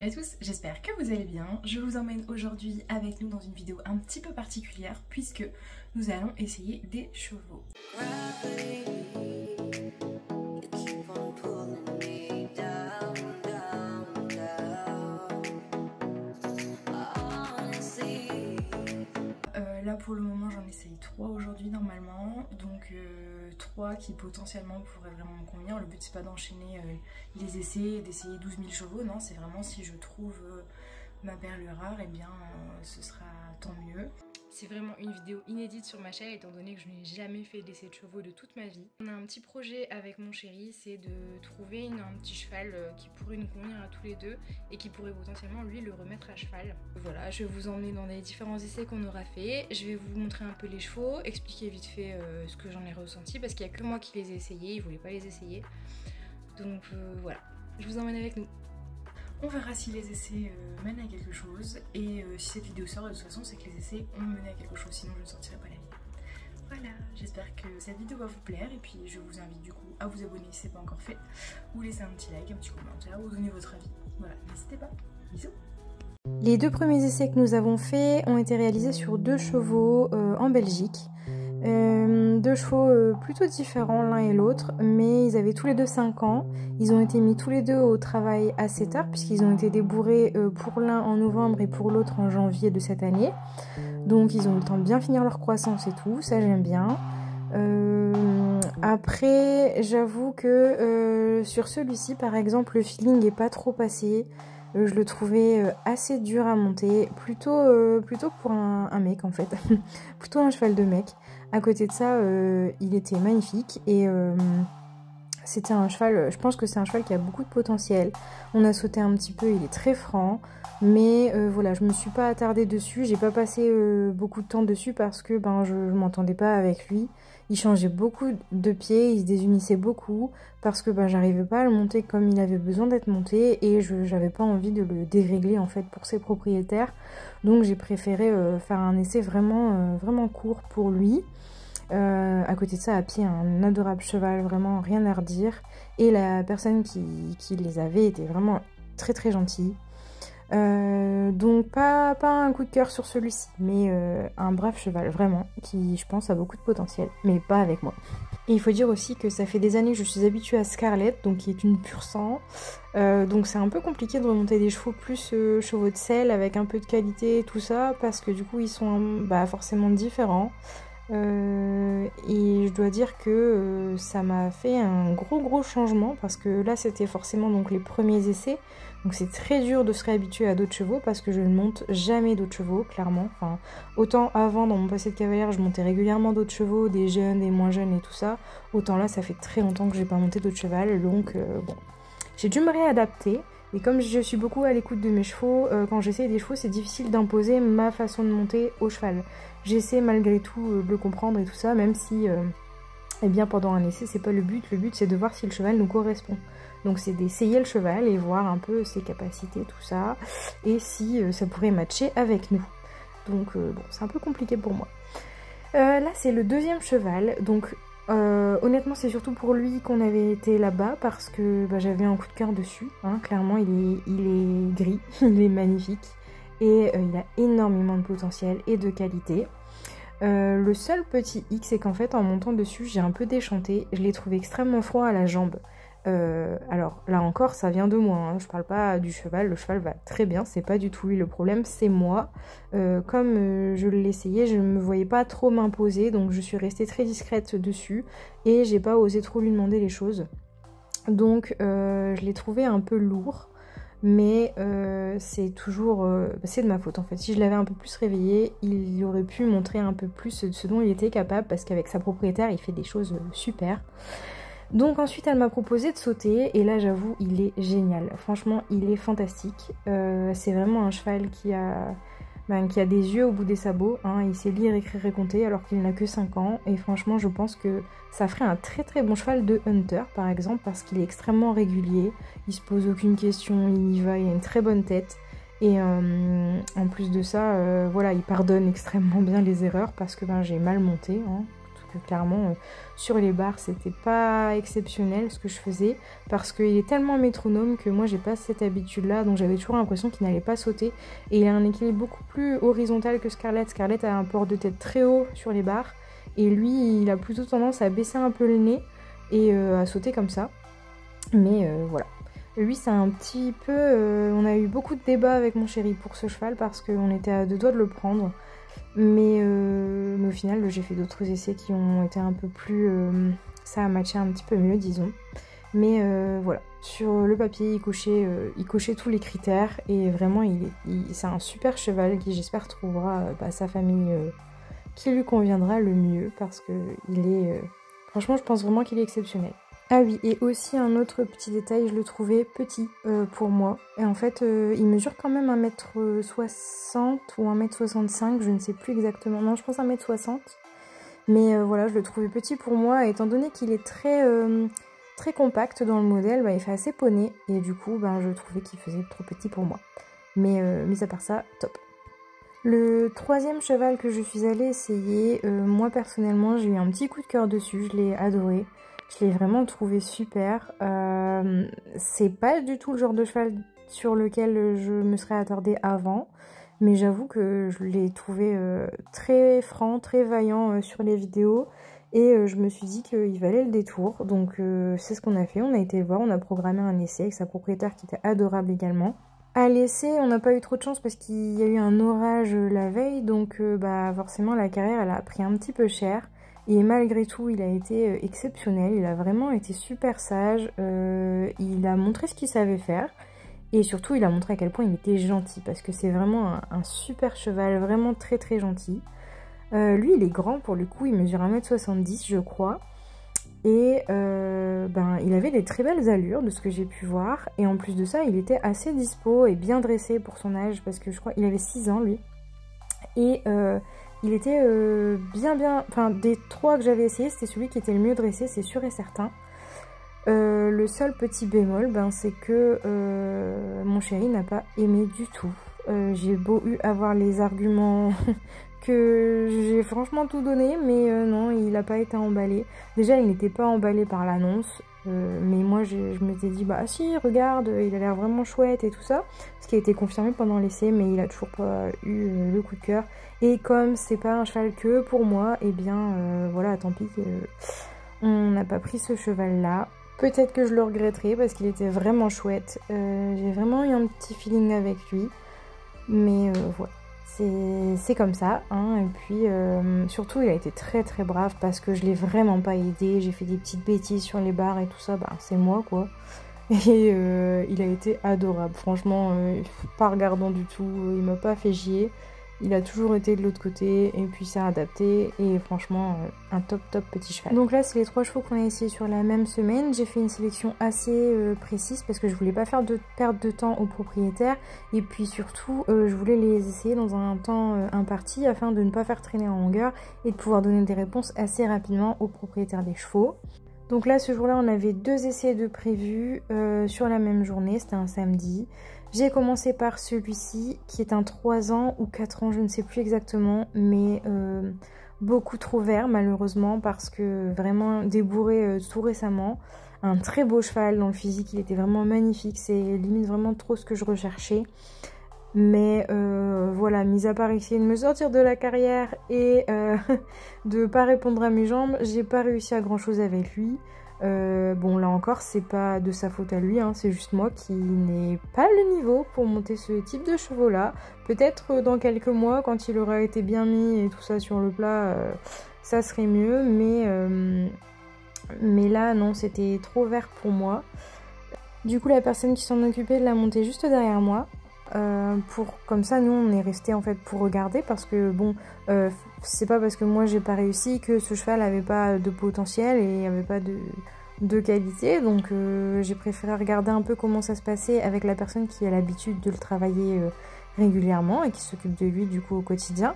Salut à tous, j'espère que vous allez bien. Je vous emmène aujourd'hui avec nous dans une vidéo un petit peu particulière puisque nous allons essayer des chevaux. Là pour le moment j'en essaye 3 aujourd'hui normalement, donc 3 qui potentiellement pourraient vraiment me convenir. Le but c'est pas d'enchaîner les essais et d'essayer 12 000 chevaux, non, c'est vraiment si je trouve ma perle rare, et bien ce sera tant mieux. C'est vraiment une vidéo inédite sur ma chaîne étant donné que je n'ai jamais fait d'essai de chevaux de toute ma vie. On a un petit projet avec mon chéri, c'est de trouver un petit cheval qui pourrait nous convenir à tous les deux et qui pourrait potentiellement lui le remettre à cheval. Voilà, je vais vous emmener dans les différents essais qu'on aura fait. Je vais vous montrer un peu les chevaux, expliquer vite fait ce que j'en ai ressenti parce qu'il n'y a que moi qui les ai essayés, il ne voulait pas les essayer. Donc voilà, je vous emmène avec nous. On verra si les essais mènent à quelque chose et si cette vidéo sort de toute façon c'est que les essais ont mené à quelque chose, sinon je ne sortirai pas la vidéo. Voilà, j'espère que cette vidéo va vous plaire et puis je vous invite du coup à vous abonner si ce n'est pas encore fait, ou laisser un petit like, un petit commentaire, ou donner votre avis. Voilà, n'hésitez pas. Bisous. Les deux premiers essais que nous avons faits ont été réalisés sur 2 chevaux en Belgique. 2 chevaux plutôt différents l'un et l'autre, mais ils avaient tous les deux 5 ans. Ils ont été mis tous les deux au travail assez tard puisqu'ils ont été débourrés pour l'un en novembre et pour l'autre en janvier de cette année. Donc ils ont eu le temps de bien finir leur croissance et tout, ça j'aime bien. Après j'avoue que sur celui-ci par exemple le feeling n'est pas trop passé. Je le trouvais assez dur à monter, plutôt pour un mec en fait, plutôt un cheval de mec. À côté de ça, il était magnifique et c'était un cheval, je pense que c'est un cheval qui a beaucoup de potentiel. On a sauté un petit peu, il est très franc, mais voilà, je me suis pas attardée dessus, j'ai pas passé beaucoup de temps dessus parce que je m'entendais pas avec lui. Il changeait beaucoup de pieds, il se désunissait beaucoup parce que j'arrivais pas à le monter comme il avait besoin d'être monté et j'avais pas envie de le dérégler en fait pour ses propriétaires. Donc j'ai préféré faire un essai vraiment court pour lui. À côté de ça, à pied, un adorable cheval, vraiment rien à redire. Et la personne qui les avait était vraiment très très gentille. Donc pas un coup de cœur sur celui-ci, mais un brave cheval, vraiment, qui je pense a beaucoup de potentiel, mais pas avec moi. Et il faut dire aussi que ça fait des années que je suis habituée à Scarlett, donc qui est une pure sang. Donc c'est un peu compliqué de remonter des chevaux plus chevaux de selle, avec un peu de qualité et tout ça, parce que du coup ils sont forcément différents. Et je dois dire que ça m'a fait un gros changement parce que là c'était forcément donc les premiers essais, donc c'est très dur de se réhabituer à d'autres chevaux parce que je ne monte jamais d'autres chevaux clairement. Enfin, autant avant dans mon passé de cavalière je montais régulièrement d'autres chevaux, des jeunes, des moins jeunes et tout ça, autant là ça fait très longtemps que j'ai pas monté d'autres chevaux, donc bon, j'ai dû me réadapter. Et comme je suis beaucoup à l'écoute de mes chevaux, quand j'essaie des chevaux, c'est difficile d'imposer ma façon de monter au cheval. J'essaie malgré tout de le comprendre et tout ça, même si eh bien, pendant un essai, c'est pas le but. Le but, c'est de voir si le cheval nous correspond. Donc c'est d'essayer le cheval et voir un peu ses capacités, tout ça, et si ça pourrait matcher avec nous. Donc bon, c'est un peu compliqué pour moi. Là, c'est le deuxième cheval, donc... honnêtement c'est surtout pour lui qu'on avait été là-bas parce que j'avais un coup de cœur dessus, hein. Clairement il est gris, il est magnifique et il a énormément de potentiel et de qualité. Le seul petit hic c'est qu'en fait en montant dessus j'ai un peu déchanté, je l'ai trouvé extrêmement froid à la jambe. Alors là encore ça vient de moi, hein. Je parle pas du cheval, le cheval va très bien, c'est pas du tout lui le problème, c'est moi. Comme je l'essayais, je me voyais pas trop m'imposer, donc je suis restée très discrète dessus et j'ai pas osé trop lui demander les choses. Donc je l'ai trouvé un peu lourd, mais c'est toujours c'est de ma faute en fait. Si je l'avais un peu plus réveillé, il aurait pu montrer un peu plus de ce dont il était capable parce qu'avec sa propriétaire il fait des choses super. Donc ensuite elle m'a proposé de sauter et là j'avoue il est génial, franchement il est fantastique. C'est vraiment un cheval qui a des yeux au bout des sabots, hein. Il sait lire, écrire et compter alors qu'il n'a que 5 ans et franchement je pense que ça ferait un très bon cheval de hunter par exemple parce qu'il est extrêmement régulier, il se pose aucune question, il y va, il a une très bonne tête et en plus de ça voilà il pardonne extrêmement bien les erreurs parce que j'ai mal monté, hein. que clairement sur les barres c'était pas exceptionnel ce que je faisais, parce qu'il est tellement métronome que moi j'ai pas cette habitude là, donc j'avais toujours l'impression qu'il n'allait pas sauter. Et il a un équilibre beaucoup plus horizontal que Scarlett. Scarlett a un port de tête très haut sur les barres et lui il a plutôt tendance à baisser un peu le nez et à sauter comme ça. Mais voilà. Lui c'est un petit peu... on a eu beaucoup de débats avec mon chéri pour ce cheval parce qu'on était à 2 doigts de le prendre. Mais au final j'ai fait d'autres essais qui ont été un peu plus... ça a matché un petit peu mieux disons. Mais voilà, sur le papier il cochait tous les critères et vraiment c'est un super cheval qui j'espère trouvera sa famille qui lui conviendra le mieux parce que il est... franchement je pense vraiment qu'il est exceptionnel. Ah oui, et aussi un autre petit détail, je le trouvais petit pour moi. Et en fait, il mesure quand même 1m60 ou 1m65, je ne sais plus exactement. Non, je pense 1m60. Mais voilà, je le trouvais petit pour moi. Et étant donné qu'il est très compact dans le modèle, il fait assez poney. Et du coup, je trouvais qu'il faisait trop petit pour moi. Mais mis à part ça, top. Le troisième cheval que je suis allée essayer, moi personnellement, j'ai eu un petit coup de cœur dessus, je l'ai adoré. Je l'ai vraiment trouvé super. C'est pas du tout le genre de cheval sur lequel je me serais attardée avant. Mais j'avoue que je l'ai trouvé très franc, très vaillant sur les vidéos. Et je me suis dit qu'il valait le détour. Donc c'est ce qu'on a fait. On a été le voir, on a programmé un essai avec sa propriétaire qui était adorable également. À l'essai, on n'a pas eu trop de chance parce qu'il y a eu un orage la veille. Donc forcément la carrière elle a pris un petit peu cher. Et malgré tout, il a été exceptionnel, il a vraiment été super sage, il a montré ce qu'il savait faire. Et surtout, il a montré à quel point il était gentil, parce que c'est vraiment un super cheval, vraiment très très gentil. Lui, il est grand pour le coup, il mesure 1m70 je crois. Et il avait des très belles allures de ce que j'ai pu voir. Et en plus de ça, il était assez dispo et bien dressé pour son âge, parce que je crois qu'il avait 6 ans lui. Et... il était enfin des 3 que j'avais essayé, c'était celui qui était le mieux dressé, c'est sûr et certain. Le seul petit bémol, c'est que mon chéri n'a pas aimé du tout. J'ai beau avoir les arguments que j'ai franchement tout donné, mais non, il n'a pas été emballé. Déjà, il n'était pas emballé par l'annonce. Mais moi je m'étais dit si regarde il a l'air vraiment chouette et tout ça, ce qui a été confirmé pendant l'essai, mais il a toujours pas eu le coup de cœur. Et comme c'est pas un cheval que pour moi, et voilà, tant pis, on n'a pas pris ce cheval là. Peut-être que je le regretterai parce qu'il était vraiment chouette, j'ai vraiment eu un petit feeling avec lui, mais voilà. C'est comme ça, hein. Et puis surtout il a été très très brave parce que je l'ai vraiment pas aidé, j'ai fait des petites bêtises sur les barres et tout ça, c'est moi quoi. Et il a été adorable, franchement, pas regardant du tout, il m'a pas fait chier, il a toujours été de l'autre côté et puis s'est adapté et franchement un top petit cheval. Donc là c'est les 3 chevaux qu'on a essayé sur la même semaine. J'ai fait une sélection assez précise parce que je voulais pas faire de perte de temps aux propriétaires et puis surtout je voulais les essayer dans un temps imparti afin de ne pas faire traîner en longueur et de pouvoir donner des réponses assez rapidement aux propriétaires des chevaux. Donc là ce jour là on avait 2 essais de prévus sur la même journée, c'était un samedi. J'ai commencé par celui-ci qui est un 3 ans ou 4 ans, je ne sais plus exactement, mais beaucoup trop vert malheureusement parce que vraiment débourré tout récemment. Un très beau cheval dans le physique, il était vraiment magnifique, c'est limite vraiment trop ce que je recherchais. Mais voilà, mis à part essayer de me sortir de la carrière et de pas répondre à mes jambes, j'ai pas réussi à grand chose avec lui. Bon là encore c'est pas de sa faute à lui, hein, c'est juste moi qui n'ai pas le niveau pour monter ce type de chevaux là. Peut-être dans quelques mois quand il aura été bien mis et tout ça sur le plat ça serait mieux, mais là non, c'était trop vert pour moi. Du coup la personne qui s'en occupait l'a monté juste derrière moi. Comme ça nous on est resté en fait pour regarder parce que bon c'est pas parce que moi j'ai pas réussi que ce cheval avait pas de potentiel et avait pas de qualité, donc j'ai préféré regarder un peu comment ça se passait avec la personne qui a l'habitude de le travailler régulièrement et qui s'occupe de lui du coup au quotidien.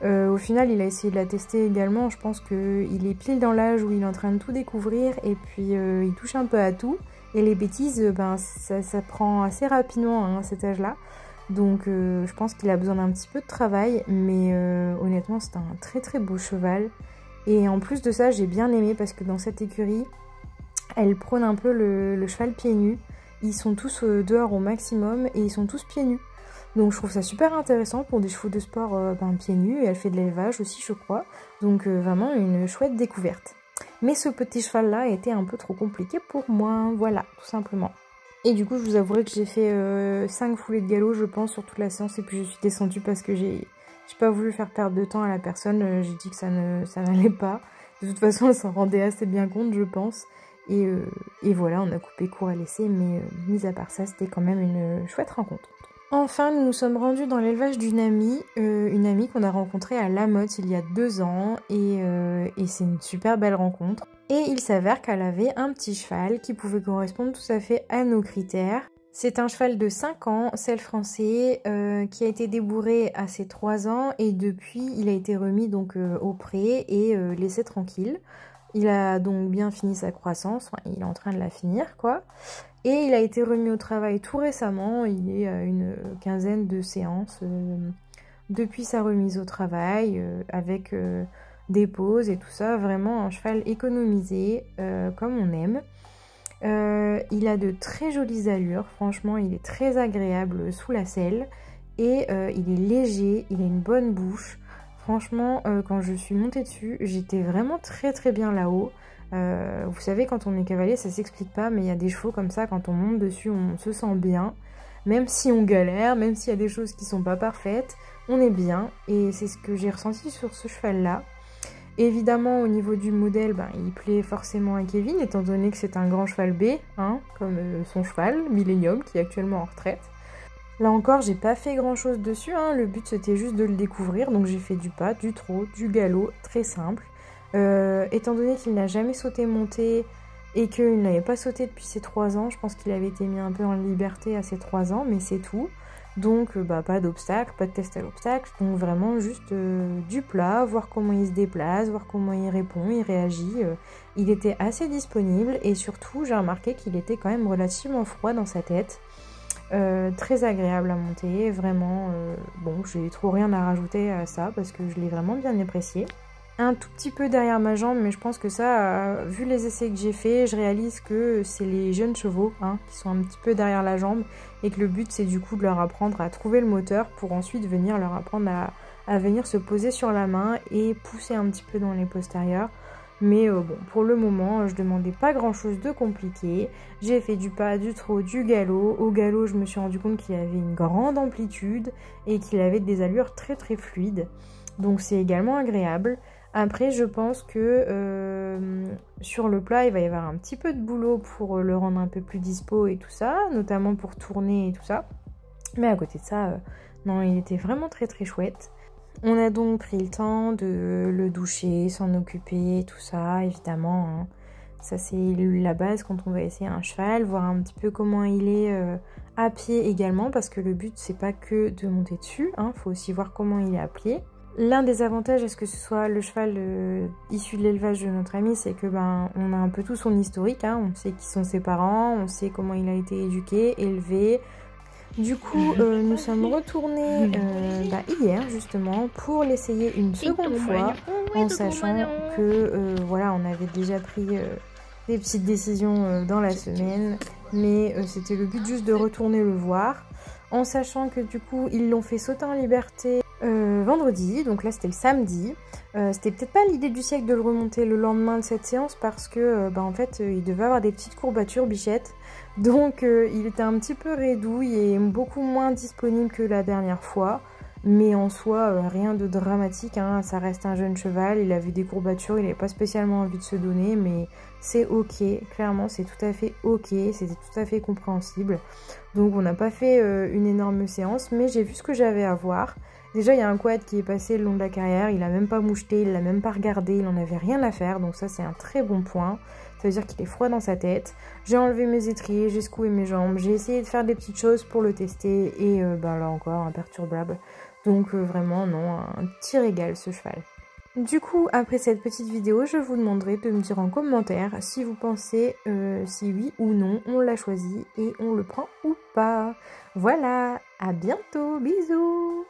Au final il a essayé de la tester également, je pense qu'il est pile dans l'âge où il est en train de tout découvrir et puis il touche un peu à tout. Et les bêtises, ça prend assez rapidement hein, à cet âge-là. Donc je pense qu'il a besoin d'un petit peu de travail. Mais honnêtement, c'est un très très beau cheval. Et en plus de ça, j'ai bien aimé parce que dans cette écurie, elle prône un peu le cheval pieds nus. Ils sont tous dehors au maximum et ils sont tous pieds nus. Donc je trouve ça super intéressant pour des chevaux de sport pieds nus. Et elle fait de l'élevage aussi, je crois. Donc vraiment une chouette découverte. Mais ce petit cheval-là a été un peu trop compliqué pour moi. Voilà, tout simplement. Et du coup, je vous avouerai que j'ai fait 5 foulées de galop, je pense, sur toute la séance. Et puis je suis descendue parce que j'ai pas voulu faire perdre de temps à la personne. J'ai dit que ça n'allait pas. De toute façon, elle s'en rendait assez bien compte, je pense. Et voilà, on a coupé court à l'essai. Mais mis à part ça, c'était quand même une chouette rencontre. Enfin, nous nous sommes rendus dans l'élevage d'une amie qu'on a rencontrée à La Motte il y a 2 ans. Et c'est une super belle rencontre. Et il s'avère qu'elle avait un petit cheval qui pouvait correspondre tout à fait à nos critères. C'est un cheval de 5 ans, selle français, qui a été débourré à ses 3 ans et depuis il a été remis donc au pré et laissé tranquille. Il a donc bien fini sa croissance, enfin, il est en train de la finir quoi. Et il a été remis au travail tout récemment, il est à une quinzaine de séances depuis sa remise au travail avec des pauses et tout ça, vraiment un cheval économisé comme on aime. Il a de très jolies allures, franchement il est très agréable sous la selle et il est léger, il a une bonne bouche. Franchement quand je suis montée dessus j'étais vraiment très bien là-haut. Vous savez quand on est cavalier ça s'explique pas mais il y a des chevaux comme ça quand on monte dessus on se sent bien. Même si on galère, même s'il y a des choses qui sont pas parfaites, on est bien et c'est ce que j'ai ressenti sur ce cheval là. Évidemment, au niveau du modèle, il plaît forcément à Kevin, étant donné que c'est un grand cheval B, hein, comme son cheval, Millennium, qui est actuellement en retraite. Là encore, j'ai pas fait grand chose dessus, hein, le but c'était juste de le découvrir, donc j'ai fait du pas, du trot, du galop, très simple. Étant donné qu'il n'a jamais sauté monté et qu'il n'avait pas sauté depuis ses 3 ans, je pense qu'il avait été mis un peu en liberté à ses 3 ans, mais c'est tout. Donc pas d'obstacle, pas de test à l'obstacle, donc vraiment juste du plat, voir comment il se déplace, voir comment il répond, il réagit. Il était assez disponible et surtout j'ai remarqué qu'il était quand même relativement froid dans sa tête. Très agréable à monter, vraiment, bon j'ai trop rien à rajouter à ça parce que je l'ai vraiment bien apprécié. Un tout petit peu derrière ma jambe, mais je pense que ça, vu les essais que j'ai fait, je réalise que c'est les jeunes chevaux qui sont un petit peu derrière la jambe et que le but c'est du coup de leur apprendre à trouver le moteur pour ensuite venir leur apprendre à venir se poser sur la main et pousser un petit peu dans les postérieurs. Mais bon, pour le moment, je demandais pas grand chose de compliqué. J'ai fait du pas, du trot, du galop. Au galop, je me suis rendu compte qu'il avait une grande amplitude et qu'il avait des allures très fluides. Donc c'est également agréable. Après, je pense que sur le plat, il va y avoir un petit peu de boulot pour le rendre un peu plus dispo et tout ça, notamment pour tourner et tout ça. Mais à côté de ça, non, il était vraiment très chouette. On a donc pris le temps de le doucher, s'en occuper, tout ça, évidemment. Hein. Ça, c'est la base quand on va essayer un cheval, voir un petit peu comment il est à pied également, parce que le but, c'est pas que de monter dessus, faut aussi voir comment il est à pied. L'un des avantages à ce que ce soit le cheval issu de l'élevage de notre ami, c'est que on a un peu tout son historique, on sait qui sont ses parents, on sait comment il a été éduqué, élevé. Du coup, nous sommes retournés hier justement pour l'essayer une seconde fois, en sachant que voilà, on avait déjà pris des petites décisions dans la semaine, mais c'était le but juste de retourner le voir, en sachant que du coup ils l'ont fait sauter en liberté vendredi, donc là c'était le samedi. C'était peut-être pas l'idée du siècle de le remonter le lendemain de cette séance parce que en fait il devait avoir des petites courbatures Bichette, donc il était un petit peu raidouille et beaucoup moins disponible que la dernière fois, mais en soi rien de dramatique, ça reste un jeune cheval, il avait des courbatures, il n'avait pas spécialement envie de se donner, mais c'est ok, clairement c'est tout à fait ok, c'était tout à fait compréhensible. Donc on n'a pas fait une énorme séance, mais j'ai vu ce que j'avais à voir. Déjà, il y a un quad qui est passé le long de la carrière, il a même pas moucheté, il l'a même pas regardé, il en avait rien à faire, donc ça c'est un très bon point. Ça veut dire qu'il est froid dans sa tête. J'ai enlevé mes étriers, j'ai secoué mes jambes, j'ai essayé de faire des petites choses pour le tester, et là encore, imperturbable. Donc vraiment, non, un petit régal ce cheval. Du coup, après cette petite vidéo, je vous demanderai de me dire en commentaire si vous pensez si oui ou non on l'a choisi et on le prend ou pas. Voilà, à bientôt, bisous!